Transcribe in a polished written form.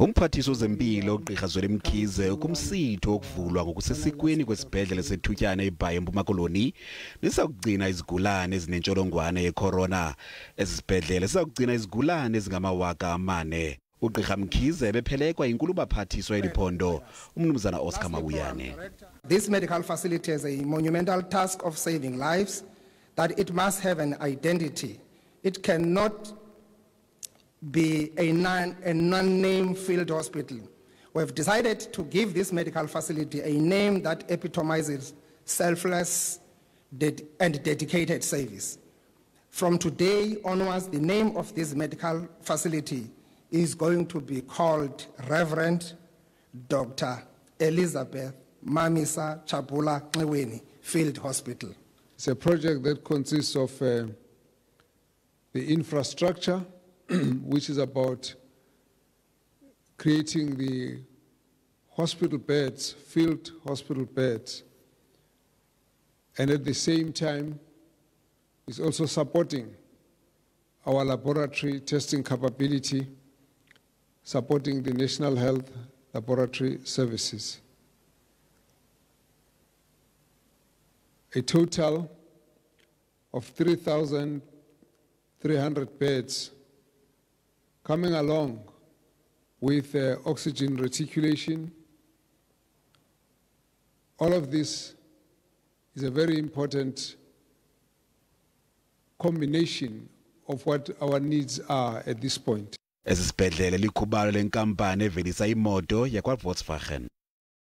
Umphathiswa wezempilo Ugqirha Zweli Mkhize kumsitho okuvulwa ngokusesikweni kwesibhedlele sethutyana eBhayi eMpuma Koloni sizakugcina izigulane ezinentsholongwane yecorona. Esisibhedlele sizakugcina izigulane ezingama-4,000. Ugqirha Mkhize ebephelekwa yinkulubaphathiswa eliphondo umnumzana Oscar Mabuyane. This medical facility has a monumental task of saving lives, that it must have an identity. It cannot be a non-name field hospital. We have decided to give this medical facility a name that epitomizes selfless and dedicated service. From today onwards, the name of this medical facility is going to be called Reverend Dr. Elizabeth Mamisa Chapula Nqeweni Field Hospital. It's a project that consists of the infrastructure, which is about creating the hospital beds, field hospital beds, and at the same time is also supporting our laboratory testing capability, supporting the National Health Laboratory Services. A total of 3,300 beds coming along with oxygen reticulation. All of this is a very important combination of what our needs are at this point. Esisibhedlele likhubalo lenkampani evelisa imoto yakwaVolkswagen.